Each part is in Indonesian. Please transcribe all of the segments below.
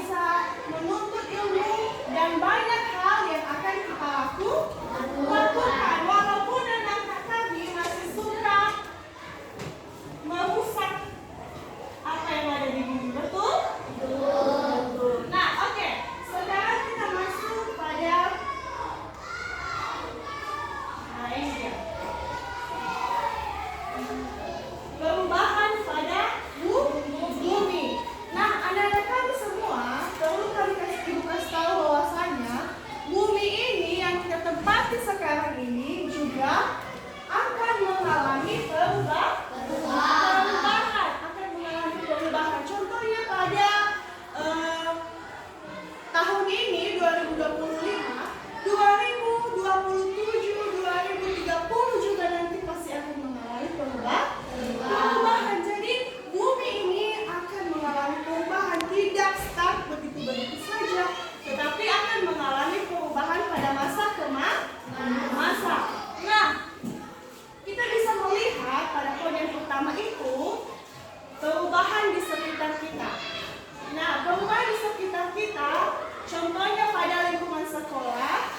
bisa menuntut ilmu dan banyak hal yang akan kita lakukan. Walaupun anak kami masih suka merusak apa yang ada di bumi, betul? Betul. Nah, oke. Sekarang kita masuk pada ini dia. Perubahan pada bumi. Nah, anak-anak kami semua perlu kami kasih tahu bahwasanya bumi ini yang kita tempati sekarang ini juga akan mengalami perubahan. Contohnya pada tahun ini 2025, 2027, 2030 juga nanti pasti akan mengalami perubahan. Jadi bumi ini akan mengalami perubahan, tidak stuck begitu saja, tetapi akan mengalami perubahan pada masa ke masa. Nah, kita bisa melihat pada poin yang pertama itu perubahan di sekitar kita. Nah, perubahan di sekitar kita, contohnya pada lingkungan sekolah,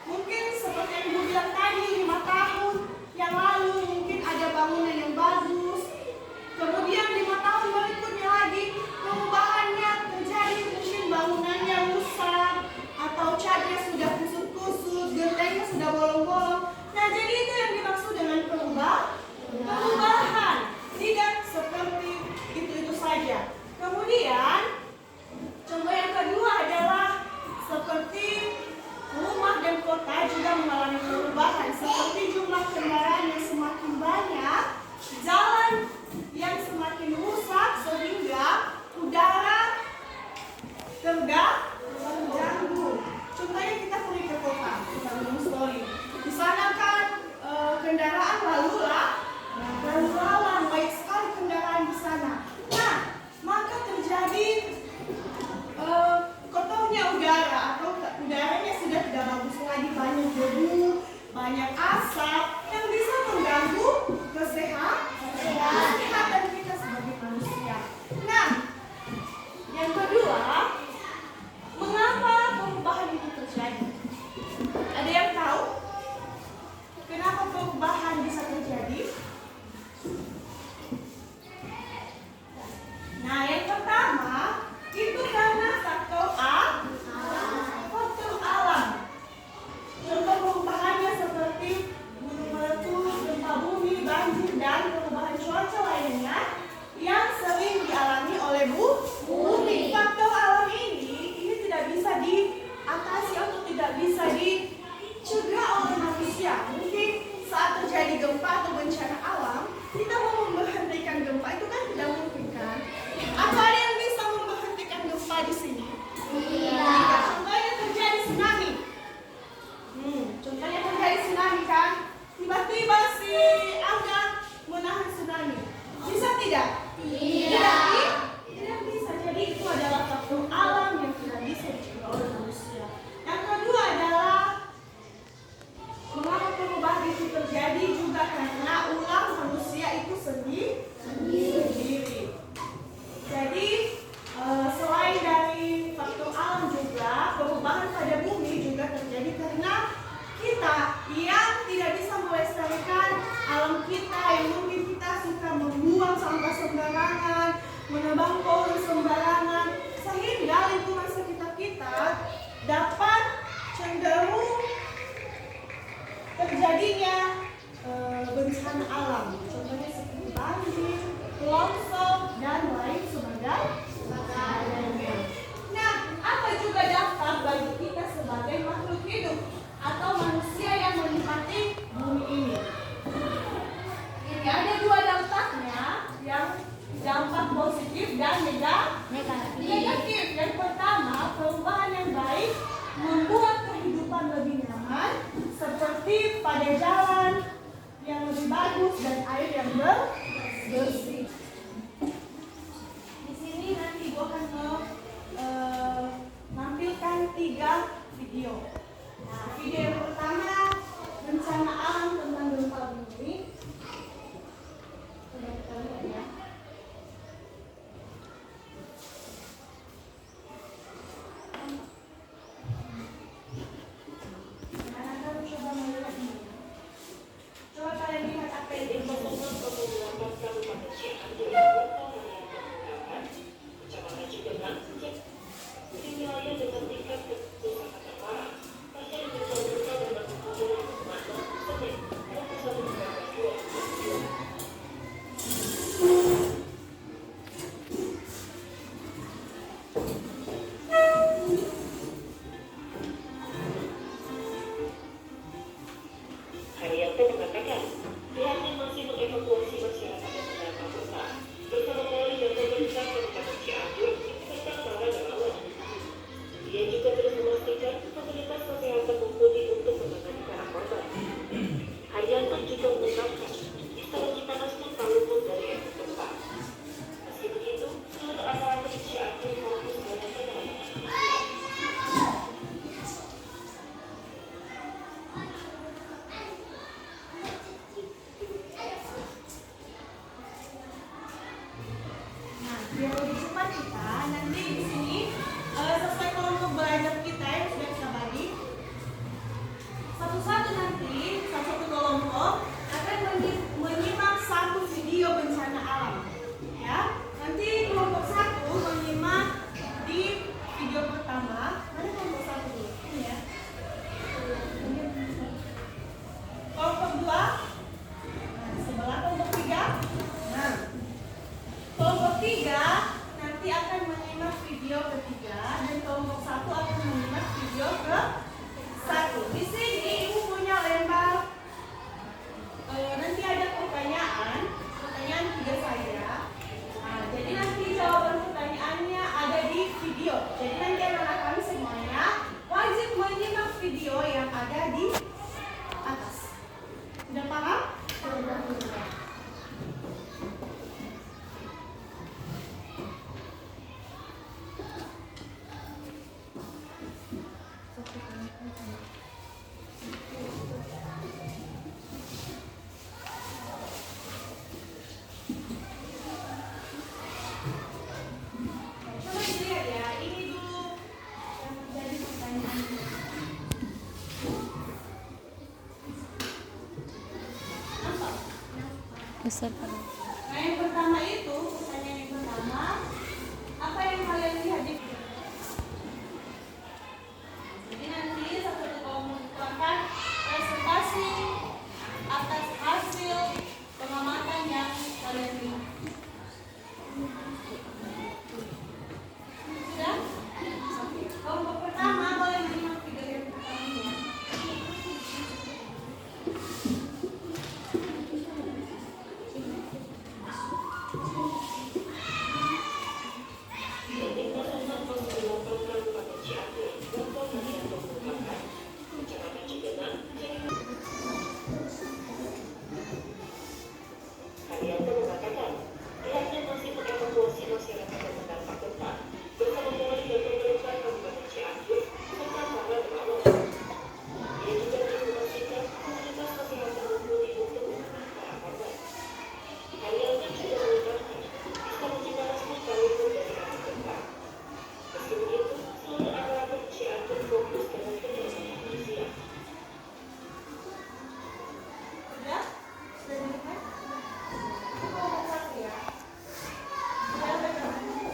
mungkin seperti yang Ibu bilang tadi, 5 tahun yang lalu mungkin ada bangunan yang bagus, kemudian 5 tahun berikutnya lagi perubahannya terjadi, mungkin bangunannya rusak atau catnya sudah kusut-kusut, gentengnya sudah bolong-bolong. Nah, jadi itu yang dimaksud dengan perubahan, tidak seperti itu saja. Kemudian contoh yang kedua adalah seperti rumah dan kota juga mengalami perubahan, seperti jumlah kendaraan yang semakin banyak, jalan yang semakin rusak sehingga udara terganggu. Contohnya kita pergi ke kota, kita Gunung Story. Di sana kan kendaraan lalu lalang, baik sekali kendaraan di sana. Nah, maka terjadi kotornya udara atau udaranya sudah tidak bagus lagi, banyak debu, banyak asap yang bisa mengganggu kesehatan kita sebagai manusia. Nah, yang kedua, mengapa perubahan itu terjadi? Ada yang tahu kenapa perubahan bisa terjadi? Nah, yang pertama itu karena faktor alam. Contoh perubahannya seperti gunung meletus, gempa bumi, banjir, dan perubahan cuaca lainnya yang sering dialami oleh bumi. Faktor alam ini tidak bisa diatasi atau tidak bisa dicegah oleh manusia. Mungkin saat terjadi gempa atau bencana alam, kita mau memberhentikan gempa itu kan tidak mungkin kan? Apa ada yang bisa memberhentikan gempa di sini? Tidak. Contohnya terjadi tsunami. Contohnya terjadi tsunami kan? Tiba-tiba si angga menahan tsunami. Bisa tidak? Tidak bisa. Jadi itu adalah faktor alam yang tidak bisa dicegah oleh manusia. Yang kedua adalah mengapa perubahan itu terjadi juga karena ulah manusia itu sendiri. Jadi selain dari faktor alam juga perubahan pada bumi juga terjadi karena kita yang tidak bisa melestarikan alam kita, yang mungkin kita suka membuang sampah sembarangan, menebang pohon sembarangan, sehingga lingkungan sekitar kita dapat cenderung terjadinya bencana alam. Contohnya seperti banjir, longsor, dan lain sebagainya. Nah, apa juga dampak bagi kita sebagai makhluk hidup atau manusia yang menikmati bumi ini? Ini ada 2 dampaknya, yang dampak positif dan negatif. Yang pertama, perubahan yang baik membuat kehidupan lebih nyaman, seperti pada jalan yang lebih bagus dan air yang bersih. Di sini nanti Ibu akan menampilkan 3 video. Nah, video yang pertama bencana alam tentang gempa bumi. Coba kita lihat ya. Biar lebih cepat kita nanti di sini sesuai kelompok belajar kita yang sudah kita bagi. Satu-satu nanti satu kelompok akan menyimak satu video bencana alam. Ya, nanti kelompok satu menyimak di video pertama. Mana kelompok satu dulu? Ini ya. Kelompok dua. Nah, sebelah kelompok tiga. Nah, kelompok tiga nanti akan menyimak video ketiga dan kelompok satu akan menyimak video ke satu. Di sini ibu punya lembar. Nanti ada pertanyaan tiga saja. Nah, jadi nanti jawaban pertanyaannya ada di video. Jadi nanti anak-anak kami semuanya wajib menyimak video yang ada di atas. Sudah paham? Sudah. Coba dilihat ya, ini dulu yang menjadi pertanyaan. Apa? Nah, yang pertama itu, pertanyaan yang pertama, apa yang kalian lihat di video? Jadi nanti satu kelompok itu akan presentasi atas hasil pengamatan yang kalian lihat. Sudah? Kelompok pertama boleh menyimak video yang pertama ya. Sandiaga mengatakan pihaknya masih mengevakuasi masyarakat yang terdampak gempa bersama Polres dan pemerintah Kabupaten Cianjur serta para relawan. Ia juga menginformasikan komunitas masih menghubungi untuk menghubungi para korban. Sandiaga juga mengungkapkan bisa Cipanas pun terlindung dari dampak gempa. Meski begitu, seluruh aparatur Cianjur fokus dengan penyelesaian kondisinya. Sudah? Sudah dilihat? Itu kelompok satu ya. Sudah ada gambarnya?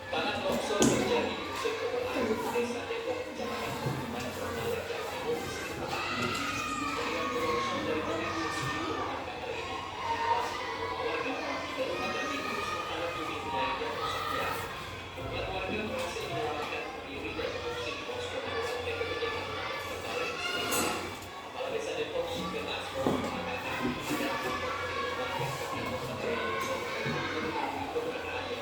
Tanah longsor terjadi di Sekolah Desa Depok, Kecamatan Kuningan, Trenggalek, Jawa Timur, Senin petang. Dengan longsor dari potensi 10 meter ini, warga baru ada di sementara di wilayah Depok Sekian. Membuat warga berhasil menyelamatkan diri dan mengungsi di posko darurat BPBD Trenggalek, Senin. Kepala Desa Depok, Sugeng Asro, mengatakan ada kelompok penyelamat yang tertimbun pada longsor dan mengetahui keberadaannya.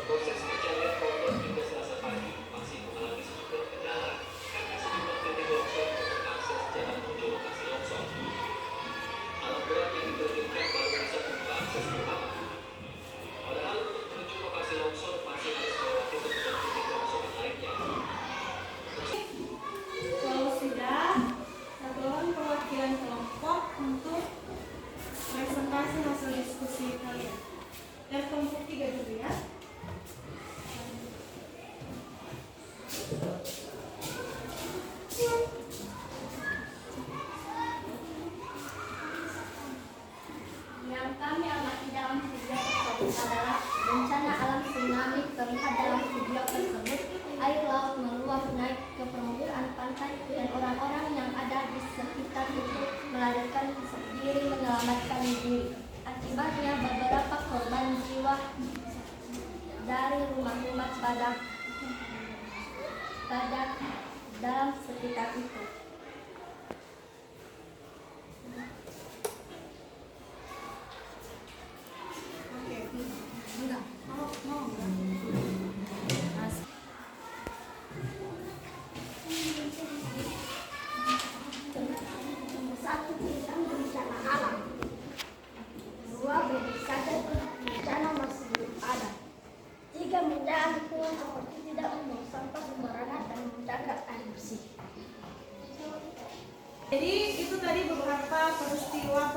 Proses pencarian korban hingga Selasa pagi masih mengalami sejumlah kendala karena sejumlah titik longsor untuk akses jalan menuju lokasi longsor. Alat berat yang diterjunkan baru bisa membuka akses pertama. Padahal untuk menuju lokasi longsor masih harus melewati sejumlah titik longsoran lainnya. Kalau sudah, satuan perwakilan kelompok untuk presentasi hasil diskusi kalian. Dan kelompok tiga dulu ya. Yang kami amati dalam video tersebut adalah bencana alam tsunami. Terlihat dalam video tersebut, air laut meluap naik ke permukaan pantai dan orang-orang yang ada di sekitar itu melarikan diri menyelamatkan diri. Akibatnya beberapa korban jiwa dari rumah-rumah padat dalam sekitar itu. Oke. Enggak. Mau enggak? Jadi itu tadi beberapa peristiwa